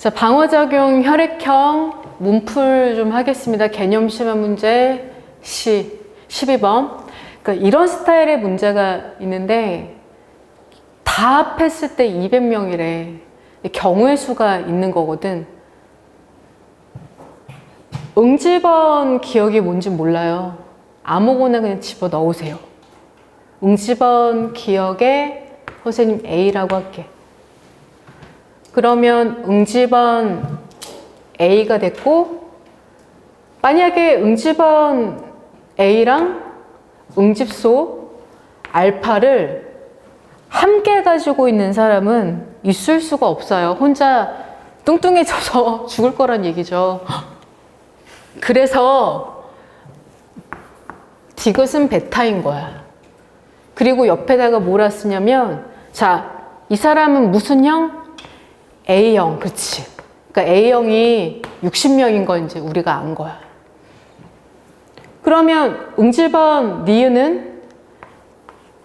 자, 방어작용 혈액형 문풀 좀 하겠습니다. 개념 심화 문제 12번. 그러니까 이런 스타일의 문제가 있는데 다 합했을 때 200명이래. 경우의 수가 있는 거거든. 응집원 기억이 뭔지 몰라요. 아무거나 그냥 집어 넣으세요. 응집원 기억에 선생님 A라고 할게. 그러면 응집원 A가 됐고, 만약에 응집원 A랑 응집소 알파를 함께 가지고 있는 사람은 있을 수가 없어요. 혼자 뚱뚱해져서 죽을 거란 얘기죠. 그래서 디귿은 베타인 거야. 그리고 옆에다가 뭐라 쓰냐면, 자, 이 사람은 무슨 형? A형, 그렇지. 그러니까 A형이 60명인 건 이제 우리가 안 거야. 그러면 응집원 니은은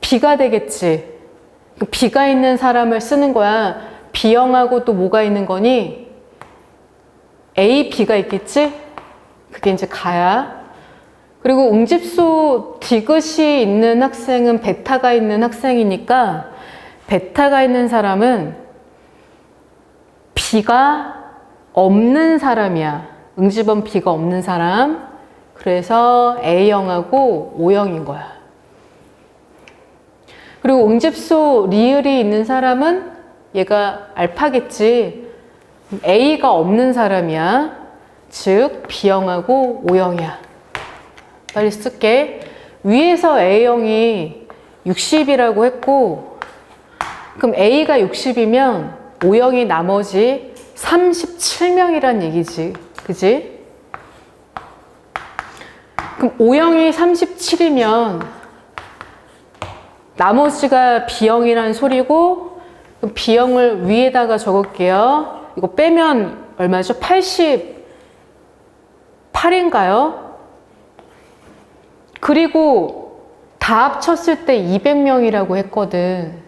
B가 되겠지. B가 있는 사람을 쓰는 거야. B형하고 또 뭐가 있는 거니? A, B가 있겠지? 그게 이제 가야. 그리고 응집소 디귿이 있는 학생은 베타가 있는 학생이니까 베타가 있는 사람은 B가 없는 사람이야. 응집원 B가 없는 사람. 그래서 A형하고 O형인 거야. 그리고 응집소 리을이 있는 사람은 얘가 알파겠지. A가 없는 사람이야. 즉 B형하고 O형이야. 빨리 쓸게. 위에서 A형이 60이라고 했고, 그럼 A가 60이면 O형이 나머지 37명이란 얘기지. 그지? 그럼 O형이 37이면 나머지가 B형이란 소리고, 그럼 B형을 위에다가 적을게요. 이거 빼면 얼마죠? 88인가요? 그리고 다 합쳤을 때 200명이라고 했거든.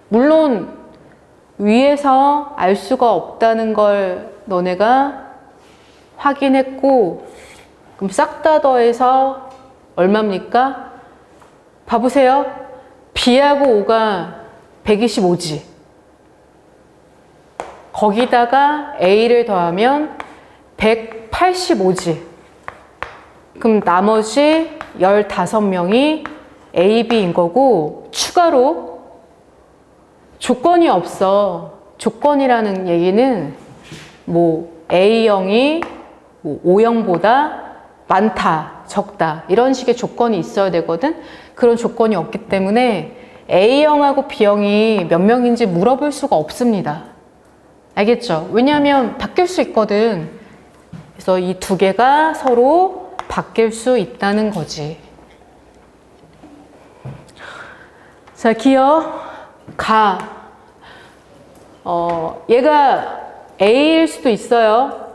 물론 위에서 알 수가 없다는 걸 너네가 확인했고, 그럼 싹 다 더해서 얼마입니까? 봐보세요. B하고 O가 125지. 거기다가 A를 더하면 185지. 그럼 나머지 15명이 A, B인 거고, 추가로 조건이 없어. 조건이라는 얘기는 뭐 A형이 뭐 O형보다 많다, 적다 이런 식의 조건이 있어야 되거든. 그런 조건이 없기 때문에 A형하고 B형이 몇 명인지 물어볼 수가 없습니다. 알겠죠? 왜냐하면 바뀔 수 있거든. 그래서 이 두 개가 서로 바뀔 수 있다는 거지. 자, 기억 가. 얘가 A일 수도 있어요.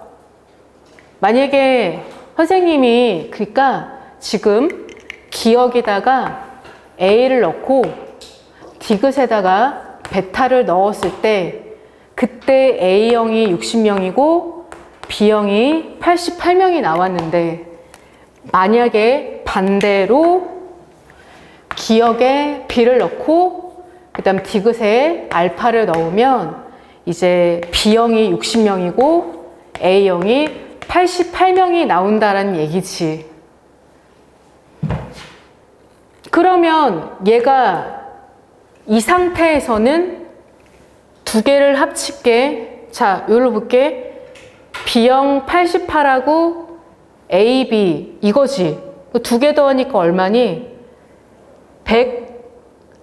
만약에 선생님이 그러니까 지금 기억에다가 A를 넣고 디귿에다가 베타를 넣었을 때 그때 A형이 60명이고 B형이 88명이 나왔는데, 만약에 반대로 기억에 B를 넣고 그 다음 디귿에 알파를 넣으면 이제 B형이 60명이고 A형이 88명이 나온다라는 얘기지. 그러면 얘가 이 상태에서는 두 개를 합칠게. 자, 여기로 볼게. B형 88하고 AB 이거지. 두 개 더하니까 얼마니?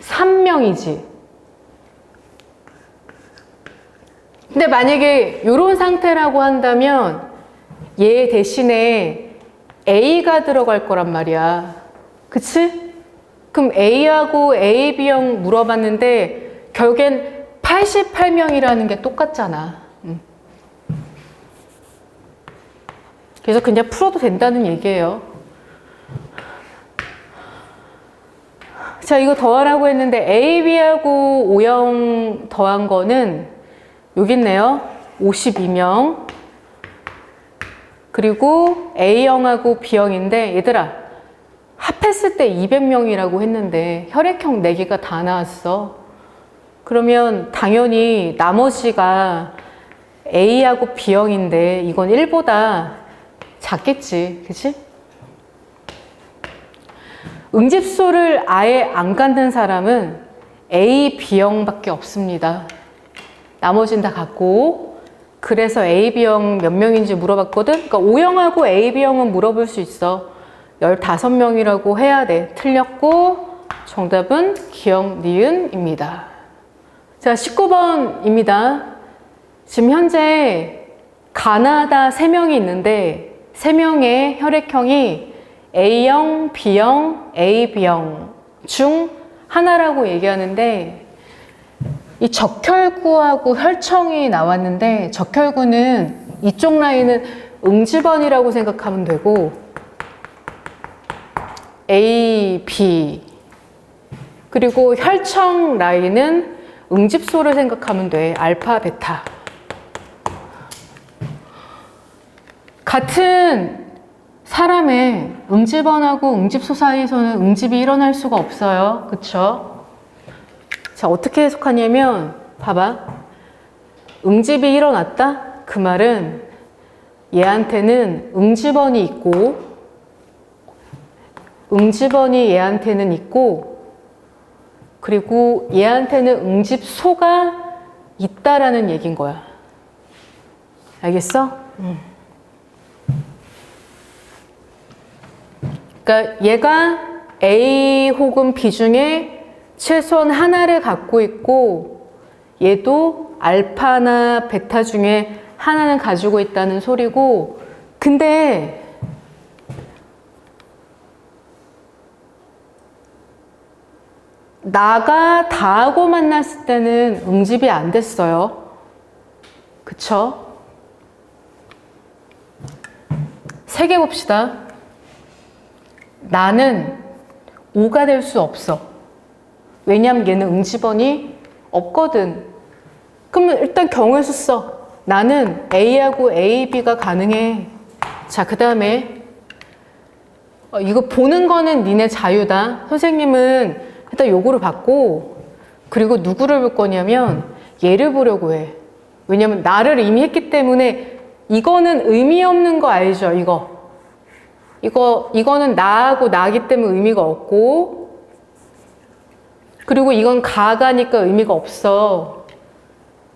103명이지. 근데 만약에 이런 상태라고 한다면 얘 대신에 A가 들어갈 거란 말이야. 그치? 그럼 A하고 AB형 물어봤는데 결국엔 88명이라는 게 똑같잖아. 그래서 그냥 풀어도 된다는 얘기예요. 자, 이거 더하라고 했는데 AB하고 O형 더한 거는 여기 있네요. 52명. 그리고 A형하고 B형인데 얘들아 합했을 때 200명이라고 했는데 혈액형 4개가 다 나왔어. 그러면 당연히 나머지가 A하고 B형인데 이건 1보다 작겠지. 그치? 응집소를 아예 안 갖는 사람은 A, B형밖에 없습니다. 나머지는 다 갖고. 그래서 A, B형 몇 명인지 물어봤거든? 그러니까 O형하고 A, B형은 물어볼 수 있어. 15명이라고 해야 돼. 틀렸고 정답은 기역, 니은입니다. 자, 19번입니다. 지금 현재 가나다 3명이 있는데 3명의 혈액형이 A형, B형, AB형 중 하나라고 얘기하는데 이 적혈구하고 혈청이 나왔는데 적혈구는 이쪽 라인은 응집원이라고 생각하면 되고 A, B 그리고 혈청 라인은 응집소를 생각하면 돼. 알파, 베타. 같은 사람의 응집원하고 응집소 사이에서는 응집이 일어날 수가 없어요. 그쵸? 자, 어떻게 해석하냐면 봐봐. 응집이 일어났다? 그 말은 얘한테는 응집원이 있고 응집원이 얘한테는 있고 그리고 얘한테는 응집소가 있다라는 얘기인 거야. 알겠어? 그러니까 얘가 A 혹은 B 중에 최소한 하나를 갖고 있고 얘도 알파나 베타 중에 하나는 가지고 있다는 소리고 근데 나가 다하고 만났을 때는 응집이 안 됐어요. 그쵸? 세 개 봅시다. 나는 O가 될 수 없어. 왜냐면 얘는 응집원이 없거든. 그러면 일단 경우의 수 써. 나는 A하고 A, B가 가능해. 자, 그 다음에 이거 보는 거는 니네 자유다. 선생님은 일단 요거를 받고 그리고 누구를 볼 거냐면 얘를 보려고 해. 왜냐면 나를 이미 했기 때문에 이거는 의미 없는 거 알죠? 이거는 나하고 나기 때문에 의미가 없고 그리고 이건 가가니까 의미가 없어.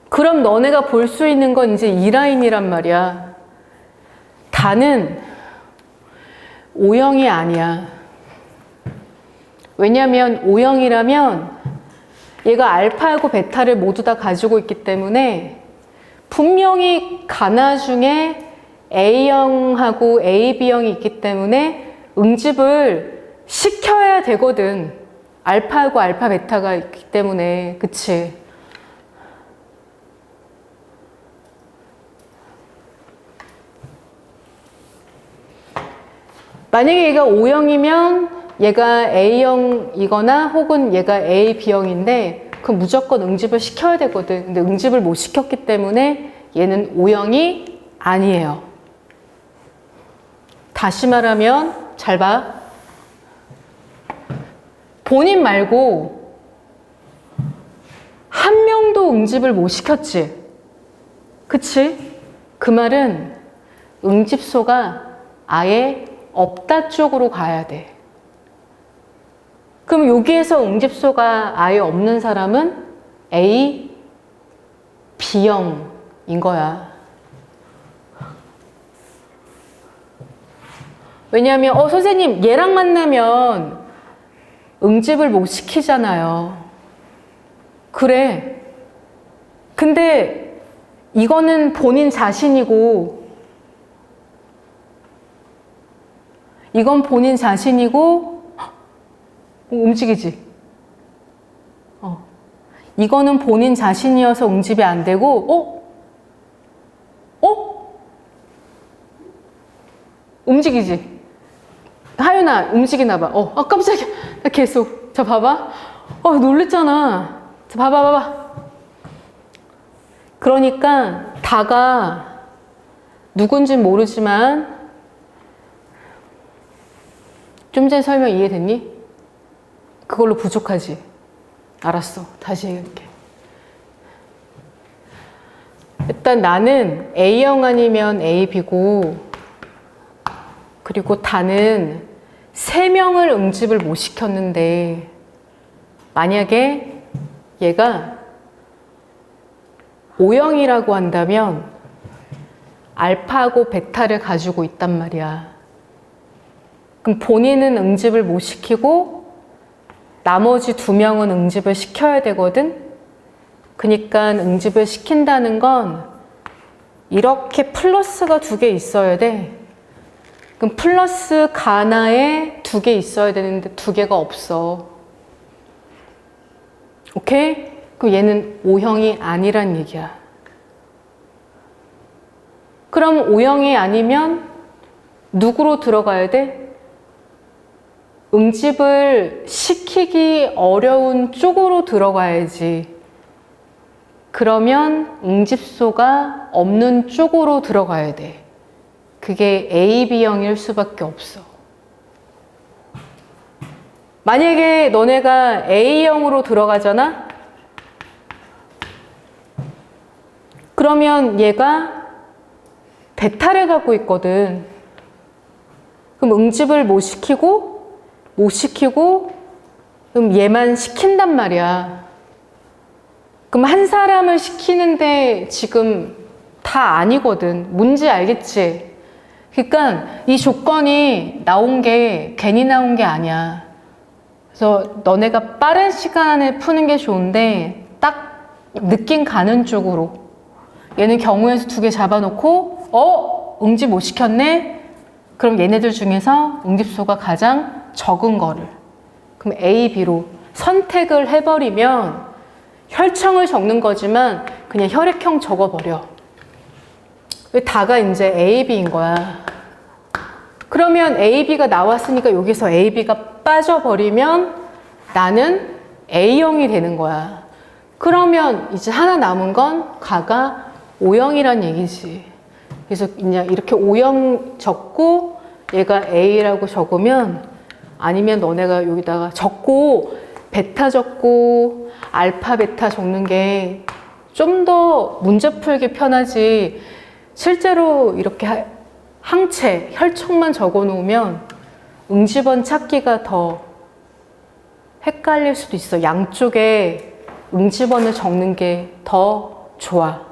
그럼 너네가 볼 수 있는 건 이제 이 라인이란 말이야. 다는 O형이 아니야. 왜냐면 O형이라면 얘가 알파하고 베타를 모두 다 가지고 있기 때문에 분명히 가나 중에 A형하고 AB형이 있기 때문에 응집을 시켜야 되거든. 알파하고 알파 베타가 있기 때문에. 그치? 만약에 얘가 O형이면 얘가 A형이거나 혹은 얘가 AB형인데 그럼 무조건 응집을 시켜야 되거든. 근데 응집을 못 시켰기 때문에 얘는 O형이 아니에요. 다시 말하면 잘 봐. 본인 말고 한 명도 응집을 못 시켰지. 그치? 그 말은 응집소가 아예 없다 쪽으로 가야 돼. 그럼 여기에서 응집소가 아예 없는 사람은 A, B형인 거야. 왜냐하면 선생님 얘랑 만나면 응집을 못 시키잖아요. 그래. 근데 이거는 본인 자신이고 이건 본인 자신이고 움직이지. 이거는 본인 자신이어서 응집이 안 되고 움직이지. 하윤아 움직이나 봐. 깜짝이야. 나 계속. 자 봐봐. 놀랬잖아. 자 봐봐. 그러니까 다가 누군진 모르지만 좀 전에 설명 이해됐니? 그걸로 부족하지? 알았어. 다시 얘기할게. 일단 나는 A형 아니면 AB고, 그리고 다는 3명을 응집을 못 시켰는데 만약에 얘가 O형이라고 한다면 알파하고 베타를 가지고 있단 말이야. 그럼 본인은 응집을 못 시키고 나머지 2명은 응집을 시켜야 되거든? 그러니까 응집을 시킨다는 건 이렇게 플러스가 2개 있어야 돼. 그럼 플러스 가나에 2개 있어야 되는데 2개가 없어. 오케이? 그럼 얘는 O형이 아니란 얘기야. 그럼 O형이 아니면 누구로 들어가야 돼? 응집을 시키기 어려운 쪽으로 들어가야지. 그러면 응집소가 없는 쪽으로 들어가야 돼. 그게 AB형일 수밖에 없어. 만약에 너네가 A형으로 들어가잖아? 그러면 얘가 베타를 갖고 있거든. 그럼 응집을 못 시키고 그럼 얘만 시킨단 말이야. 그럼 한 사람을 시키는데 지금 다 아니거든. 뭔지 알겠지? 그러니까 이 조건이 나온 게 괜히 나온 게 아니야. 그래서 너네가 빠른 시간에 푸는 게 좋은데 딱 느낌 가는 쪽으로. 얘는 경우에서 2개 잡아놓고 응집 못 시켰네? 그럼 얘네들 중에서 응집소가 가장 적은 거를, 그럼 A, B로 선택을 해버리면 혈청을 적는 거지만 그냥 혈액형 적어버려. 다가 이제 A, B인 거야. 그러면 A, B가 나왔으니까 여기서 A, B가 빠져버리면 나는 A형이 되는 거야. 그러면 이제 하나 남은 건 가가 O형이란 얘기지. 그래서 그냥 이렇게 O형 적고 얘가 A라고 적으면, 아니면 너네가 여기다가 적고 베타 적고 알파 베타 적는 게 좀 더 문제 풀기 편하지. 실제로 이렇게 항체, 혈청만 적어 놓으면 응집원 찾기가 더 헷갈릴 수도 있어. 양쪽에 응집원을 적는 게 더 좋아.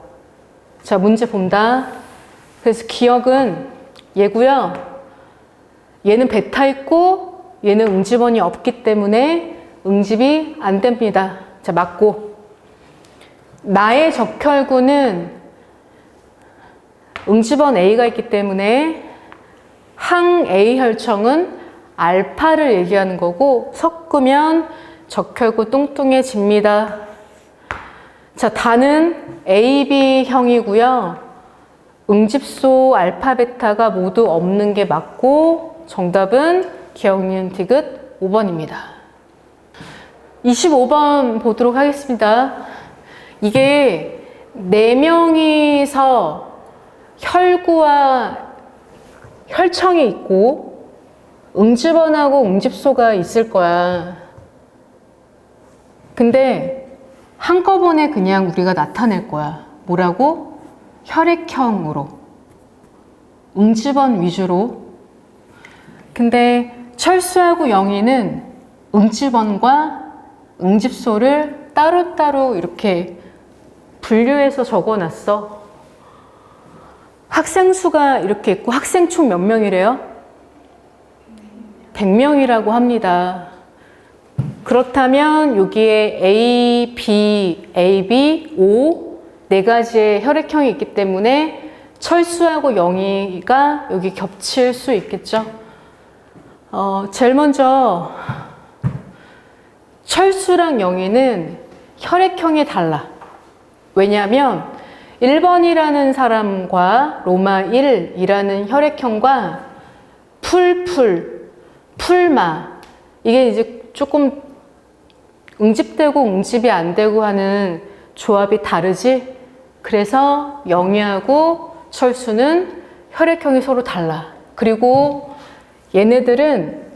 자, 문제 본다. 그래서 기억은 얘고요. 얘는 베타 있고 얘는 응집원이 없기 때문에 응집이 안 됩니다. 자, 맞고. 나의 적혈구는 응집원 A가 있기 때문에 항 A 혈청은 알파를 얘기하는 거고, 섞으면 적혈구 뚱뚱해집니다. 자, 다는 AB형이고요. 응집소 알파 베타가 모두 없는 게 맞고, 정답은 기억, 니은, 디귿 5번입니다. 25번 보도록 하겠습니다. 이게 4명이서 혈구와 혈청이 있고 응집원하고 응집소가 있을 거야. 근데 한꺼번에 그냥 우리가 나타낼 거야. 뭐라고? 혈액형으로. 응집원 위주로. 근데 철수하고 영희는 응집원과 응집소를 따로따로 이렇게 분류해서 적어놨어. 학생 수가 이렇게 있고, 학생 총 몇 명이래요? 100명이라고 합니다. 그렇다면 여기에 A, B, AB, O 4가지의 혈액형이 있기 때문에 철수하고 영희가 여기 겹칠 수 있겠죠. 제일 먼저 철수랑 영희는 혈액형이 달라. 왜냐하면 1번이라는 사람과 로마 1이라는 혈액형과 풀마 이게 이제 조금 응집되고 응집이 안 되고 하는 조합이 다르지? 그래서 영희하고 철수는 혈액형이 서로 달라. 그리고 얘네들은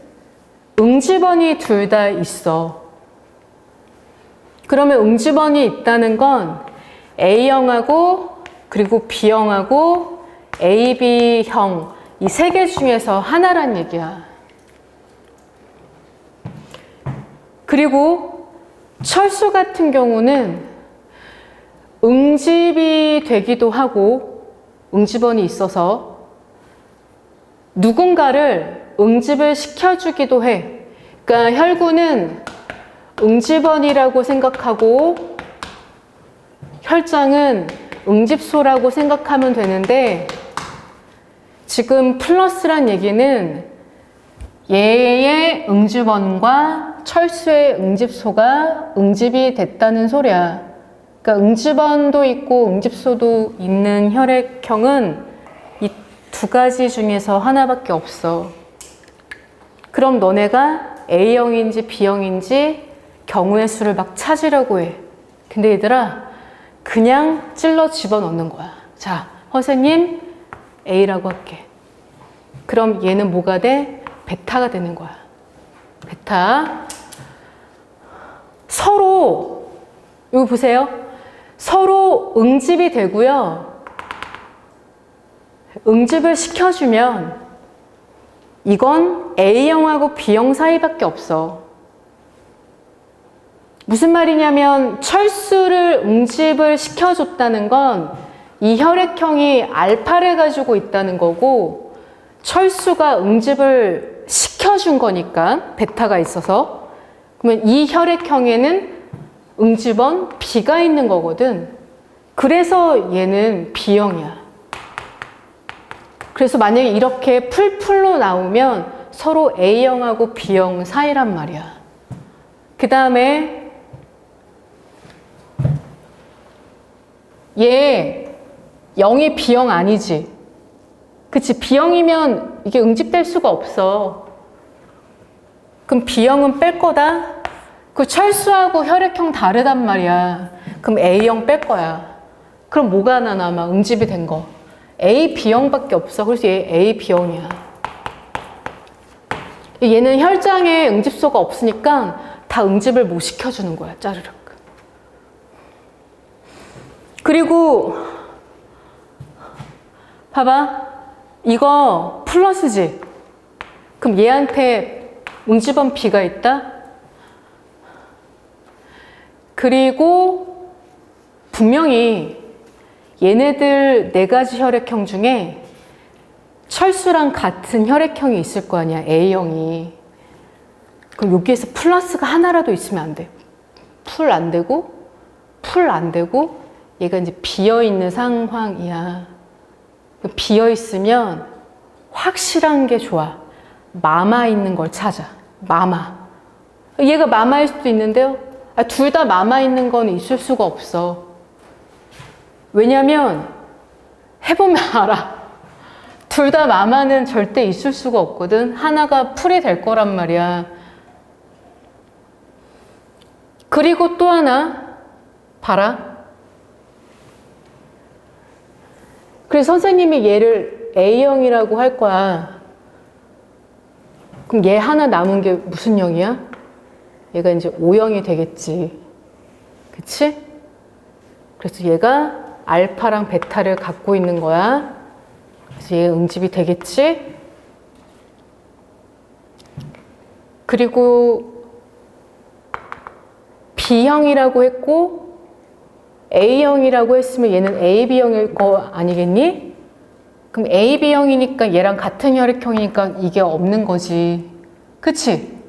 응집원이 둘 다 있어. 그러면 응집원이 있다는 건 A형하고 그리고 B형하고 AB형 이 세 개 중에서 하나란 얘기야. 그리고 철수 같은 경우는 응집이 되기도 하고 응집원이 있어서 누군가를 응집을 시켜주기도 해. 그러니까 혈구는 응집원이라고 생각하고 혈장은 응집소라고 생각하면 되는데 지금 플러스란 얘기는 얘의 응집원과 철수의 응집소가 응집이 됐다는 소리야. 그러니까 응집원도 있고 응집소도 있는 혈액형은 이 두 가지 중에서 하나밖에 없어. 그럼 너네가 A형인지 B형인지 경우의 수를 막 찾으려고 해. 근데 얘들아 그냥 찔러 집어넣는 거야. 자, 선생님 A라고 할게. 그럼 얘는 뭐가 돼? 베타가 되는 거야. 베타. 서로 여기 보세요. 서로 응집이 되고요. 응집을 시켜주면 이건 A형하고 B형 사이밖에 없어. 무슨 말이냐면 철수를 응집을 시켜줬다는 건 이 혈액형이 알파를 가지고 있다는 거고 철수가 응집을 시켜준 거니까 베타가 있어서 그러면 이 혈액형에는 응집원 B가 있는 거거든. 그래서 얘는 B형이야. 그래서 만약에 이렇게 풀풀로 나오면 서로 A형하고 B형 사이란 말이야. 그 다음에 얘 0이 B형 아니지. 그치? B형이면 이게 응집될 수가 없어. 그럼 B형은 뺄 거다? 그 철수하고 혈액형 다르단 말이야. 그럼 A형 뺄 거야. 그럼 뭐가 하나 남아? 응집이 된 거. A, B형밖에 없어. 그래서 얘 A, B형이야. 얘는 혈장에 응집소가 없으니까 다 응집을 못 시켜주는 거야. 짜르륵. 그리고 봐봐. 이거 플러스지. 그럼 얘한테 응집원 B가 있다? 그리고 분명히 얘네들 네 가지 혈액형 중에 철수랑 같은 혈액형이 있을 거 아니야, A형이. 그럼 여기에서 플러스가 하나라도 있으면 안 돼. 풀 안 되고, 풀 안 되고, 얘가 이제 비어있는 상황이야. 비어있으면 확실한 게 좋아. 마마 있는 걸 찾아. 마마. 얘가 마마일 수도 있는데요. 둘 다 마마 있는 건 있을 수가 없어. 왜냐면 해보면 알아. 둘 다 마마는 절대 있을 수가 없거든. 하나가 풀이 될 거란 말이야. 그리고 또 하나 봐라. 그래서 선생님이 얘를 A형이라고 할 거야. 그럼 얘 하나 남은 게 무슨 형이야? 얘가 이제 O형이 되겠지. 그치? 그래서 얘가 알파랑 베타를 갖고 있는 거야. 그래서 얘 응집이 되겠지? 그리고 B형이라고 했고 A형이라고 했으면 얘는 AB형일 거 아니겠니? 그럼 AB형이니까 얘랑 같은 혈액형이니까 이게 없는 거지. 그치?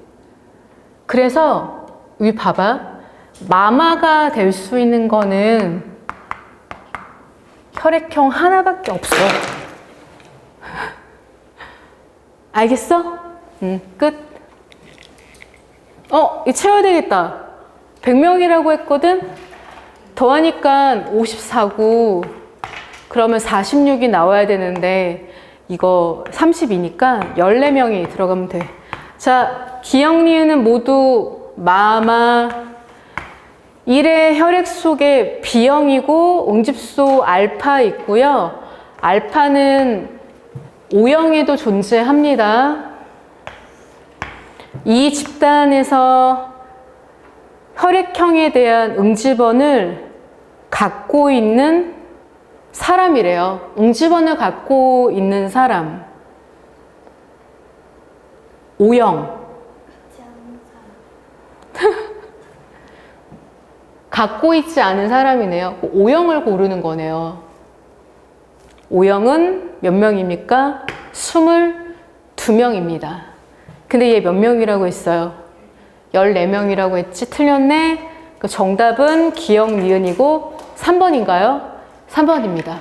그래서 여기 봐봐. 마마가 될 수 있는 거는 혈액형 하나밖에 없어. 알겠어? 끝. 이거 채워야 되겠다. 100명이라고 했거든? 더하니까 54고, 그러면 46이 나와야 되는데, 이거 32니까 14명이 들어가면 돼. 자, 기억, 니은은 모두 마마, 일의 혈액 속에 B형이고 응집소 알파 있고요. 알파는 O형에도 존재합니다. 이 집단에서 혈액형에 대한 응집원을 갖고 있는 사람이래요. 응집원을 갖고 있는 사람. O형. 갖고 있지 않은 사람이네요. O형을 고르는 거네요. O형은 몇 명입니까? 22명입니다. 근데 얘 몇 명이라고 했어요? 14명이라고 했지? 틀렸네? 그 정답은 기억, 니은이고 3번인가요? 3번입니다.